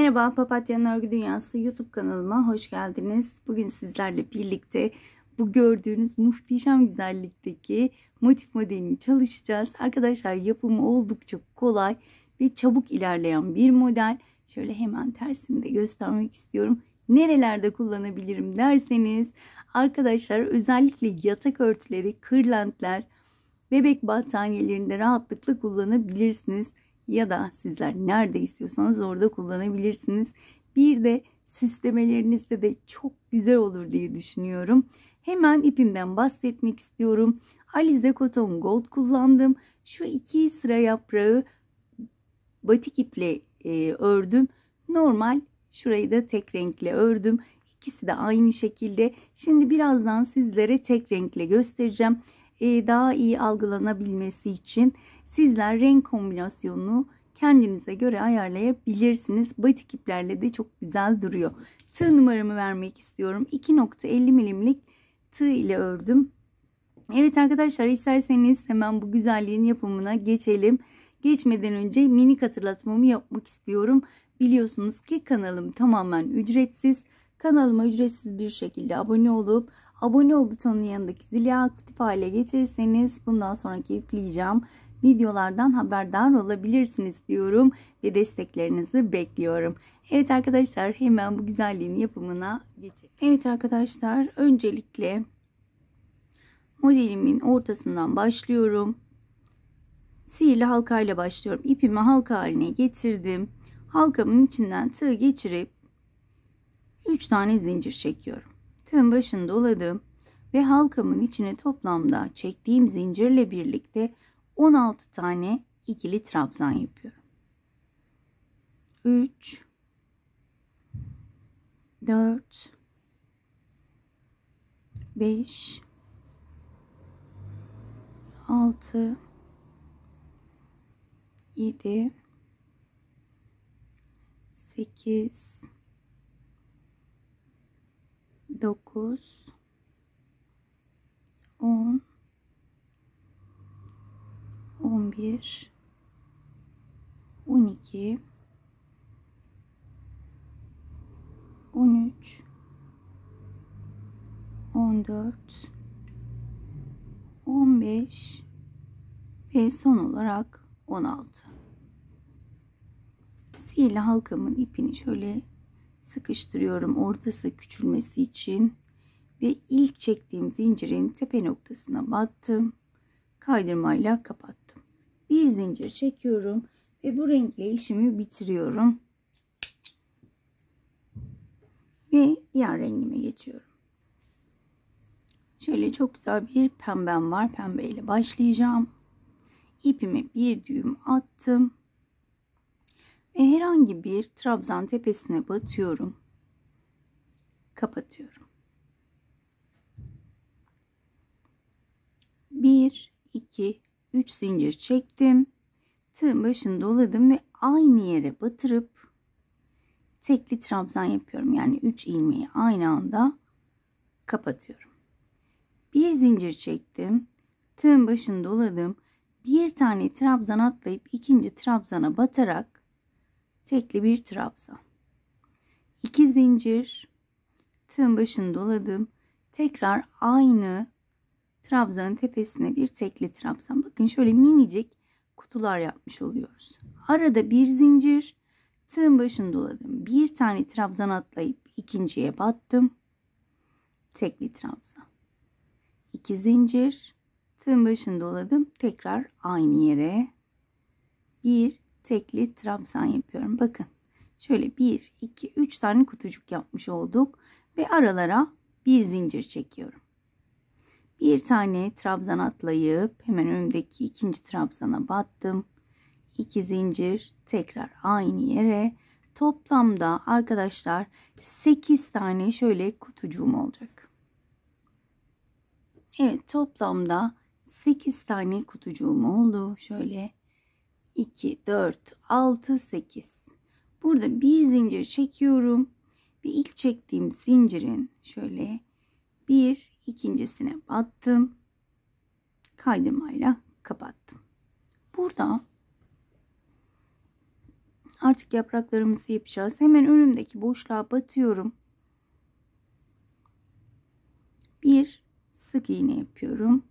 Merhaba, Papatya'nın Örgü Dünyası YouTube kanalıma hoş geldiniz. Bugün sizlerle birlikte bu gördüğünüz muhteşem güzellikteki motif modelini çalışacağız. Arkadaşlar yapımı oldukça kolay ve çabuk ilerleyen bir model. Şöyle hemen tersini de göstermek istiyorum. Nerelerde kullanabilirim derseniz arkadaşlar özellikle yatak örtüleri, kırlentler, bebek battaniyelerinde rahatlıkla kullanabilirsiniz. Ya da sizler nerede istiyorsanız orada kullanabilirsiniz. Bir de süslemelerinizde de çok güzel olur diye düşünüyorum. Hemen ipimden bahsetmek istiyorum. Alize Cotton Gold kullandım. Şu iki sıra yaprağı batik iple ördüm. Normal şurayı da tek renkle ördüm. İkisi de aynı şekilde. Şimdi birazdan sizlere tek renkle göstereceğim. Daha iyi algılanabilmesi için sizler renk kombinasyonunu kendinize göre ayarlayabilirsiniz. Batik iplerle de çok güzel duruyor. Tığ numaramı vermek istiyorum. 2.50 milimlik tığ ile ördüm. Evet arkadaşlar, isterseniz hemen bu güzelliğin yapımına geçelim. Geçmeden önce minik hatırlatmamı yapmak istiyorum. Biliyorsunuz ki kanalım tamamen ücretsiz. Kanalıma ücretsiz bir şekilde abone olup abone ol butonunun yanındaki zili aktif hale getirirseniz bundan sonraki yükleyeceğim videolardan haberdar olabilirsiniz diyorum ve desteklerinizi bekliyorum. Evet arkadaşlar, hemen bu güzelliğin yapımına geçelim. Evet arkadaşlar, öncelikle modelimin ortasından başlıyorum. Sihirli halkayla başlıyorum. İpimi halka haline getirdim. Halkamın içinden tığ geçirip 3 tane zincir çekiyorum. Tığın başını doladım ve halkamın içine toplamda çektiğim zincirle birlikte 16 tane ikili trabzan yapıyorum. 3 4 5 6 7 8 9 10 11 12 13 14 15 ve son olarak 16. Sihirli halkamın ipini şöyle sıkıştırıyorum ortası küçülmesi için ve ilk çektiğim zincirin tepe noktasına battım. Kaydırmayla kapattım. Bir zincir çekiyorum ve bu renkle işimi bitiriyorum. Ve diğer rengime geçiyorum. Şöyle çok güzel bir pembem var. Pembeyle başlayacağım. İpime bir düğüm attım. Ve herhangi bir trabzan tepesine batıyorum. Kapatıyorum. 1, 2, 3 zincir çektim. Tığın başını doladım ve aynı yere batırıp tekli trabzan yapıyorum. Yani 3 ilmeği aynı anda kapatıyorum. Bir zincir çektim. Tığın başını doladım. Bir tane trabzan atlayıp ikinci trabzana batarak tekli bir trabzan. 2 zincir. Tığın başını doladım. Tekrar aynı trabzanın tepesine bir tekli trabzan. Bakın şöyle minicik kutular yapmış oluyoruz. Arada bir zincir. Tığın başını doladım. Bir tane trabzan atlayıp ikinciye battım. Tekli trabzan. 2 zincir. Tığın başını doladım. Tekrar aynı yere bir tekli trabzan yapıyorum. Bakın şöyle 1, 2, 3 tane kutucuk yapmış olduk. Ve aralara bir zincir çekiyorum. Bir tane trabzan atlayıp hemen önümdeki ikinci trabzana battım. 2 zincir, tekrar aynı yere. Toplamda arkadaşlar 8 tane şöyle kutucuğum olacak. Evet, toplamda 8 tane kutucuğum oldu. Şöyle 2, 4, 6, 8. Burada bir zincir çekiyorum. Ve ilk çektiğim zincirin şöyle ikincisine battım. Kaydırmayla kapattım. Burada Artık yapraklarımızı yapacağız. Hemen önümdeki boşluğa batıyorum. Bir sık iğne yapıyorum.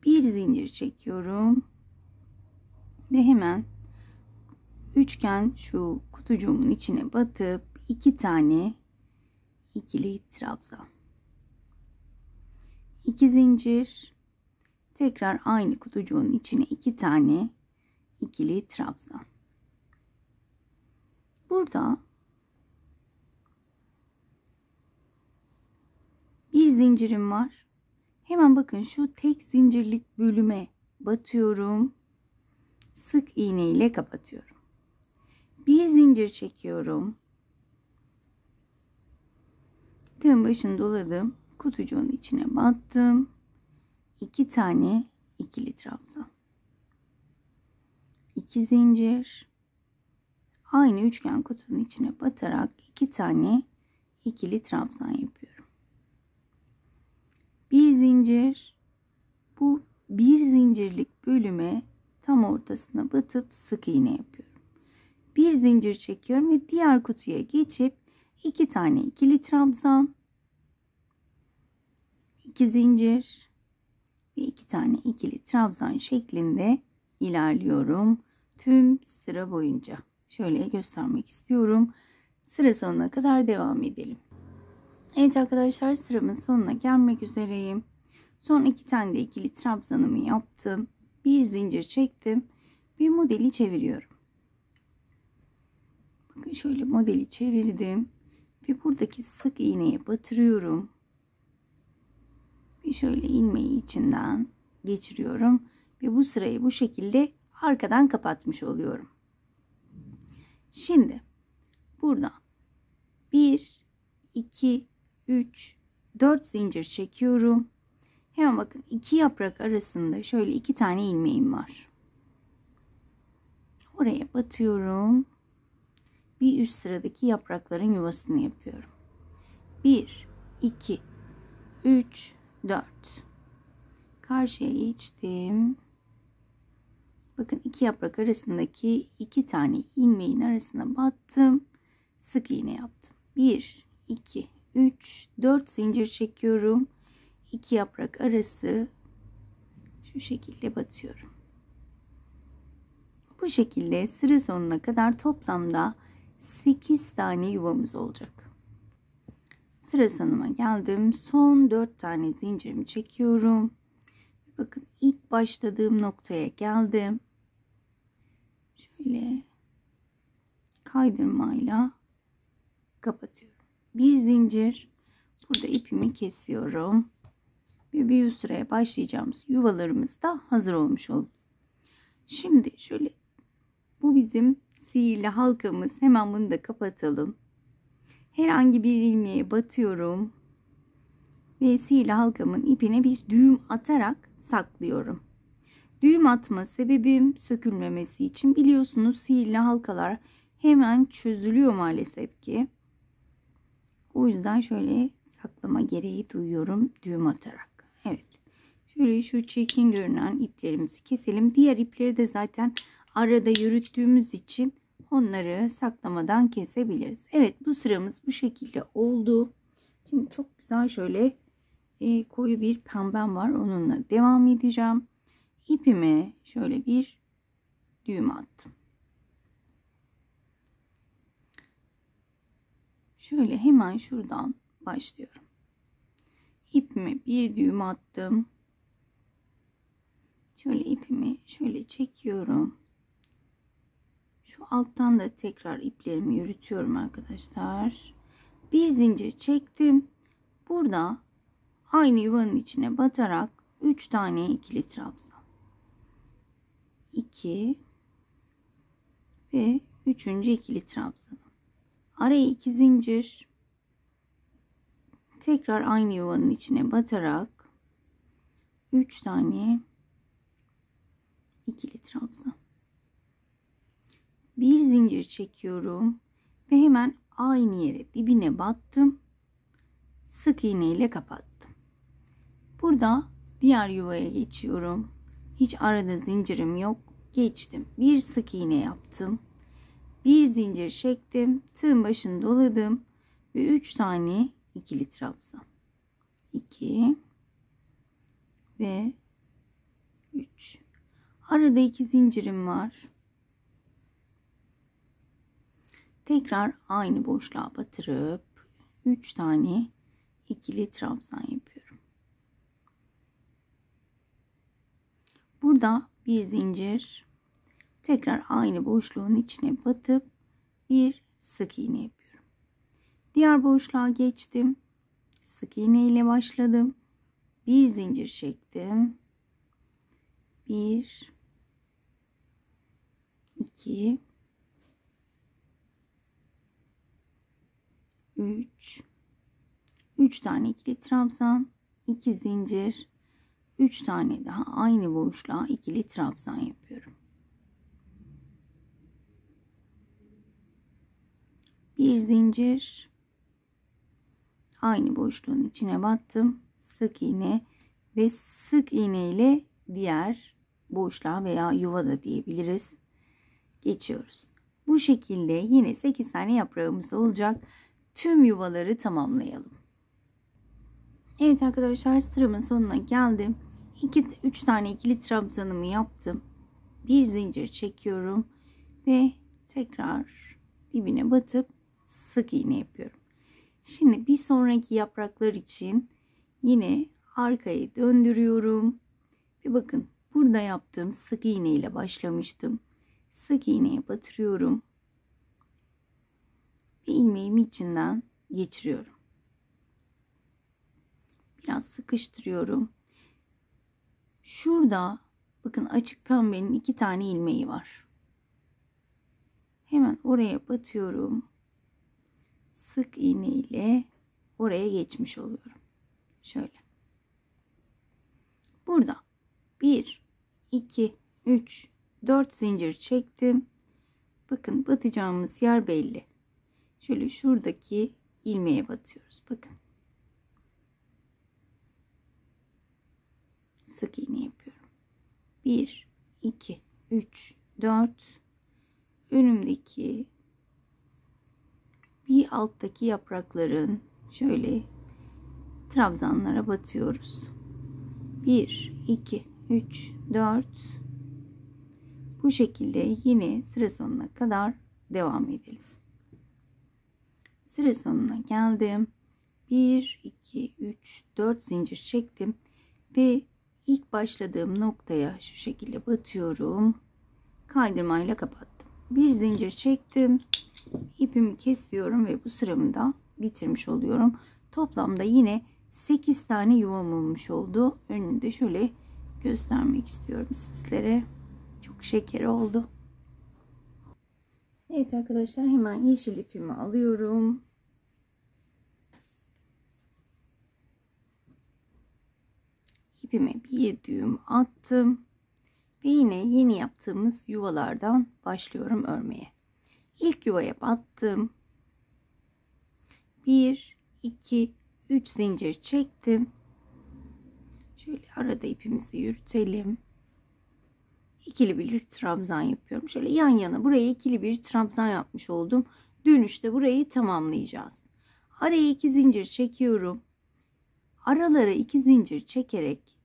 Bir zincir çekiyorum. Ve hemen üçgen şu kutucuğumun içine batıp 2 tane ikili trabzan. 2 zincir. Tekrar aynı kutucuğun içine 2 tane ikili trabzan. Burada bir zincirim var. Hemen bakın şu tek zincirlik bölüme batıyorum. Sık iğne ile kapatıyorum. Bir zincir çekiyorum. Tığın başını doladım. Kutucuğun içine battım. 2 tane ikili trabzan. 2 zincir. Aynı üçgen kutunun içine batarak 2 tane ikili trabzan yapıyorum. Bir zincir. Bu bir zincirlik bölüme tam ortasına batıp sık iğne yapıyorum. Bir zincir çekiyorum ve diğer kutuya geçip 2 tane ikili trabzan, 2 zincir ve 2 tane ikili trabzan şeklinde ilerliyorum tüm sıra boyunca. Şöyle göstermek istiyorum. Sıra sonuna kadar devam edelim. Evet arkadaşlar, sıramın sonuna gelmek üzereyim. Son 2 tane de ikili trabzanımı yaptım. Bir zincir çektim ve modeli çeviriyorum. Bakın şöyle modeli çevirdim ve buradaki sık iğneye batırıyorum. Ve şöyle ilmeği içinden geçiriyorum ve bu sırayı bu şekilde arkadan kapatmış oluyorum. Şimdi burada 1, 2, 3, 4 zincir çekiyorum. Hemen bakın 2 yaprak arasında şöyle 2 tane ilmeğim var. Oraya batıyorum. Bir üst sıradaki yaprakların yuvasını yapıyorum. 1, 2, 3, 4. Karşıya geçtim. Bakın 2 yaprak arasındaki 2 tane ilmeğin arasına battım. Sık iğne yaptım. 1, 2, 3, 4 zincir çekiyorum. 2 yaprak arası şu şekilde batıyorum. Bu şekilde sıra sonuna kadar toplamda 8 tane yuvamız olacak. Sıra sonuma geldim. Son 4 tane zincirimi çekiyorum. Bakın ilk başladığım noktaya geldim. Şöyle kaydırmayla kapatıyorum. Bir zincir. Burada ipimi kesiyorum. Ve bir üst sıraya başlayacağımız yuvalarımız da hazır olmuş oldu. Şimdi şöyle, bu bizim sihirli halkamız. Hemen bunu da kapatalım. Herhangi bir ilmeğe batıyorum. Ve sihirli halkamın ipine bir düğüm atarak saklıyorum. Düğüm atma sebebim sökülmemesi için. Biliyorsunuz sihirli halkalar hemen çözülüyor maalesef ki. O yüzden şöyle saklama gereği duyuyorum düğüm atarak. Evet. Şöyle şu çirkin görünen iplerimizi keselim. Diğer ipleri de zaten arada yürüttüğümüz için onları saklamadan kesebiliriz. Evet, bu sıramız bu şekilde oldu. Şimdi çok güzel şöyle koyu bir pembem var. Onunla devam edeceğim. İpime şöyle bir düğüm attım. Şöyle hemen şuradan başlıyorum. İpime bir düğüm attım. Şöyle ipimi şöyle çekiyorum. Şu alttan da tekrar iplerimi yürütüyorum arkadaşlar. Bir zincir çektim. Burada aynı yuvanın içine batarak 3 tane ikili trabzan. 2 ve 3. ikili trabzan. Araya 2 zincir. Tekrar aynı yuvanın içine batarak 3 tane ikili trabzan. Bir zincir çekiyorum ve hemen aynı yere dibine battım. Sık iğne ile kapattım. Burada diğer yuvaya geçiyorum. Hiç arada zincirim yok. Geçtim. Bir sık iğne yaptım. Bir zincir çektim. Tığın başını doladım. Ve 3 tane ikili trabzan. 2 ve 3. Arada 2 zincirim var. Tekrar aynı boşluğa batırıp 3 tane ikili trabzan yapıyorum. Burada bir zincir, tekrar aynı boşluğun içine batıp bir sık iğne yapıyorum. Diğer boşluğa geçtim. Sık iğne ile başladım. Bir zincir çektim. 1 2 3 tane ikili trabzan, 2 zincir, 3 tane daha aynı boşluğa ikili trabzan yapıyorum. Bir zincir, aynı boşluğun içine battım. Sık iğne ve sık iğne ile diğer boşluğa veya yuva da diyebiliriz. Geçiyoruz. Bu şekilde yine 8 tane yaprağımız olacak. Tüm yuvaları tamamlayalım. Evet arkadaşlar, sıramın sonuna geldim. 3 tane ikili trabzanımı yaptım. Bir zincir çekiyorum ve tekrar dibine batıp sık iğne yapıyorum. Şimdi bir sonraki yapraklar için yine arkaya döndürüyorum. Ve bakın, burada yaptığım sık iğne ile başlamıştım. Sık iğneye batırıyorum. Ve ilmeğimi içinden geçiriyorum. Biraz sıkıştırıyorum. Şurada bakın, açık pembenin 2 tane ilmeği var. Hemen oraya batıyorum. Sık iğne ile oraya geçmiş oluyorum. Şöyle. Burada 1 2 3 4 zincir çektim. Bakın, batacağımız yer belli. Şöyle şuradaki ilmeğe batıyoruz. Bakın. Sık iğne yapıyorum. 1 2 3 4 önümdeki bir alttaki yaprakların şöyle trabzanlara batıyoruz. 1 2 3 4 bu şekilde yine sıra sonuna kadar devam edelim. Sıra sonuna geldim. 1 2 3 4 zincir çektim ve ilk başladığım noktaya şu şekilde batıyorum. Kaydırmayla kapattım. Bir zincir çektim. İpimi kesiyorum ve bu sıramı da bitirmiş oluyorum. Toplamda yine 8 tane yuvam olmuş oldu. Önünde şöyle göstermek istiyorum sizlere. Çok şeker oldu. Evet arkadaşlar, hemen yeşil ipimi alıyorum. İpime bir düğüm attım. Ve yine yeni yaptığımız yuvalardan başlıyorum örmeye. İlk yuvaya battım. 1 2 3 zincir çektim. Şöyle arada ipimizi yürütelim. İkili bir trabzan yapıyorum. Şöyle yan yana buraya ikili bir trabzan yapmış oldum. Dönüşte burayı tamamlayacağız. Araya 2 zincir çekiyorum. Aralara 2 zincir çekerek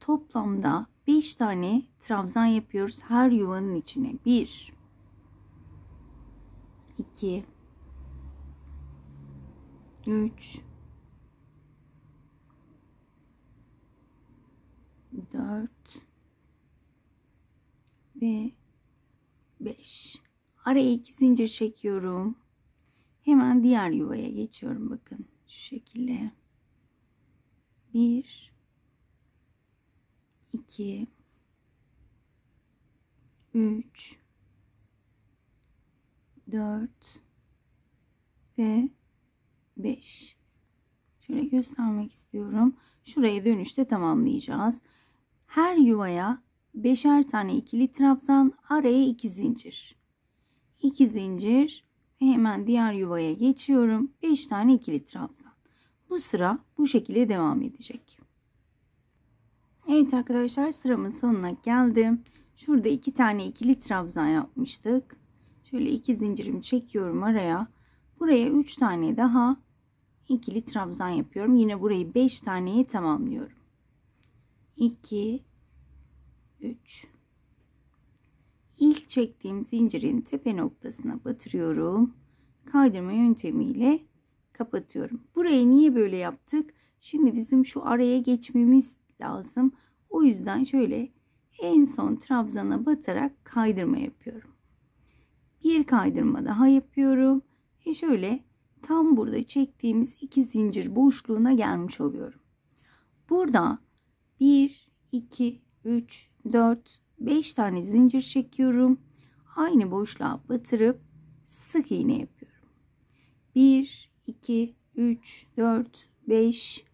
toplamda 5 tane trabzan yapıyoruz her yuvanın içine. 1 2 3 4 ve 5. Araya 2 zincir çekiyorum. Hemen diğer yuvaya geçiyorum. Bakın şu şekilde. 1 2 3 4 ve 5. Şöyle göstermek istiyorum. Şuraya dönüşte tamamlayacağız. Her yuvaya 5'er tane ikili trabzan, araya 2 zincir. 2 zincir ve hemen diğer yuvaya geçiyorum. 5 tane ikili trabzan. Bu sıra bu şekilde devam edecek. Evet arkadaşlar, sıramın sonuna geldim. Şurada 2 tane ikili trabzan yapmıştık. Şöyle 2 zincirimi çekiyorum araya. Buraya 3 tane daha ikili trabzan yapıyorum. Yine burayı 5 taneye tamamlıyorum. 2 3. İlk çektiğim zincirin tepe noktasına batırıyorum. Kaydırma yöntemiyle kapatıyorum. Burayı niye böyle yaptık? Şimdi bizim şu araya geçmemiz lazım. O yüzden şöyle en son trabzana batarak kaydırma yapıyorum. Bir kaydırma daha yapıyorum. Ve şöyle tam burada çektiğimiz 2 zincir boşluğuna gelmiş oluyorum. Burada 1, 2, 3, 4, 5 tane zincir çekiyorum. Aynı boşluğa batırıp sık iğne yapıyorum. 1, 2, 3, 4, 5,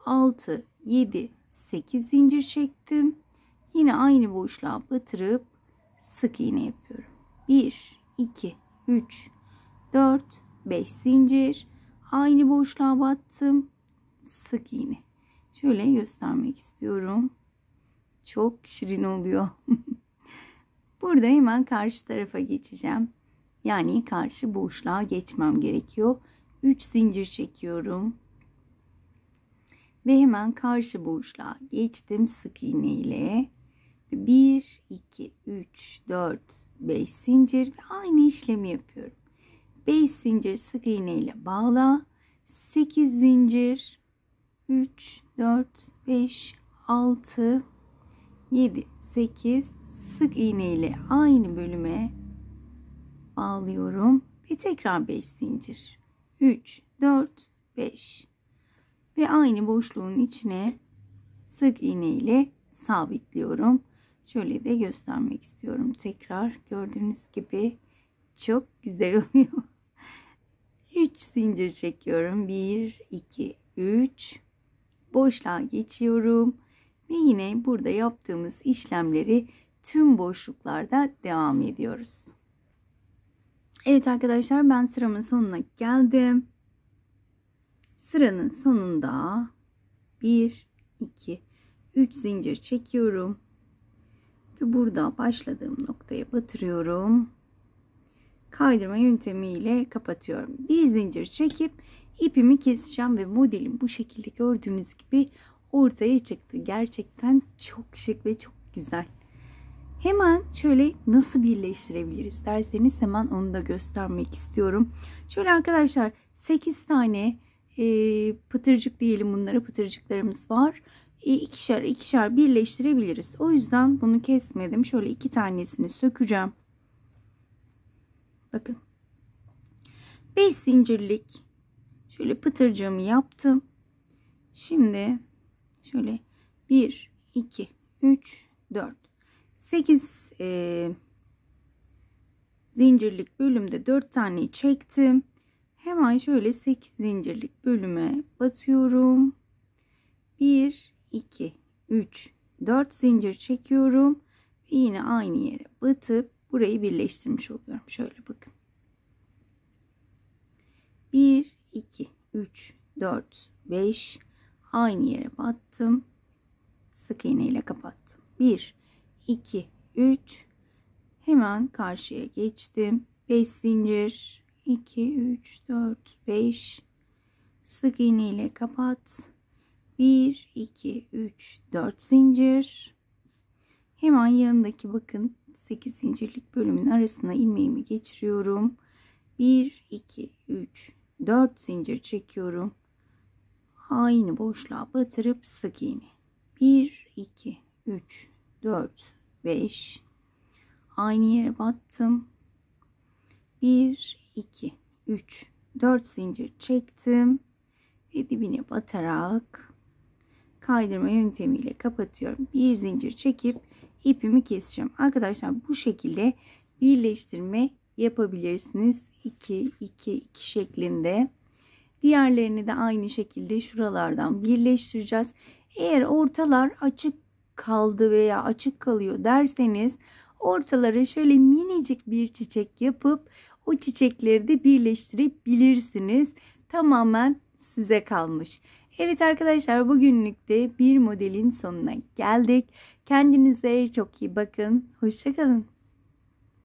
6, 7, 8 zincir çektim. Yine aynı boşluğa batırıp sık iğne yapıyorum. 1, 2, 3, 4, 5 zincir. Aynı boşluğa battım. Sık iğne. Şöyle göstermek istiyorum. Çok şirin oluyor. Burada hemen karşı tarafa geçeceğim. Yani karşı boşluğa geçmem gerekiyor. 3 zincir çekiyorum. Ve hemen karşı boşluğa geçtim sık iğne ile. 1, 2, 3, 4, 5 zincir ve aynı işlemi yapıyorum. 5 zincir sık iğne ile bağla. 8 zincir. 3, 4, 5, 6, 7, 8 sık iğne ile aynı bölüme bağlıyorum. Ve tekrar 5 zincir. 3, 4, 5 ve aynı boşluğun içine sık iğne ile sabitliyorum. Şöyle de göstermek istiyorum. Tekrar gördüğünüz gibi çok güzel oluyor. 3 zincir çekiyorum. 1, 2, 3 boşluğa geçiyorum. Ve yine burada yaptığımız işlemleri tüm boşluklarda devam ediyoruz. Evet arkadaşlar, ben sıramın sonuna geldim. Sıranın sonunda 1, 2, 3 zincir çekiyorum. Ve burada başladığım noktaya batırıyorum. Kaydırma yöntemiyle kapatıyorum. Bir zincir çekip ipimi keseceğim ve modelim bu şekilde gördüğünüz gibi ortaya çıktı. Gerçekten çok şık ve çok güzel. Hemen şöyle nasıl birleştirebiliriz derseniz hemen onu da göstermek istiyorum. Şöyle arkadaşlar 8 tane pıtırcık diyelim, bunlara pıtırcıklarımız var. İkişer ikişer birleştirebiliriz. O yüzden bunu kesmedim. Şöyle 2 tanesini sökeceğim. Bakın. 5 zincirlik şöyle pıtırcığımı yaptım. Şimdi şöyle 1, 2, 3, 4, 8 zincirlik bölümde 4 tane çektim. Hemen şöyle 8 zincirlik bölüme batıyorum. 1, 2, 3, 4 zincir çekiyorum. Ve yine aynı yere batıp burayı birleştirmiş oluyorum. Şöyle bakın. 1, 2, 3, 4, 5 aynı yere battım. Sık iğne ile kapattım. 1, 2, 3 hemen karşıya geçtim. 5 zincir. 2, 3, 4, 5 sık iğne ile kapat. 1, 2, 3, 4 zincir. Hemen yanındaki bakın 8 zincirlik bölümün arasına ilmeğimi geçiriyorum. 1, 2, 3, 4 zincir çekiyorum. Aynı boşluğa batırıp sık iğne. 1, 2, 3, 4, 5 aynı yere battım. 1, 2, 3, 4 zincir çektim. Ve dibine batarak kaydırma yöntemiyle kapatıyorum. Bir zincir çekip ipimi keseceğim. Arkadaşlar bu şekilde birleştirme yapabilirsiniz. 2, 2, 2 şeklinde. Diğerlerini de aynı şekilde şuralardan birleştireceğiz. Eğer ortalar açık kaldı veya açık kalıyor derseniz ortalara şöyle minicik bir çiçek yapıp o çiçekleri de birleştirebilirsiniz. Tamamen size kalmış. Evet arkadaşlar, bugünlük de bir modelin sonuna geldik. Kendinize çok iyi bakın. Hoşça kalın.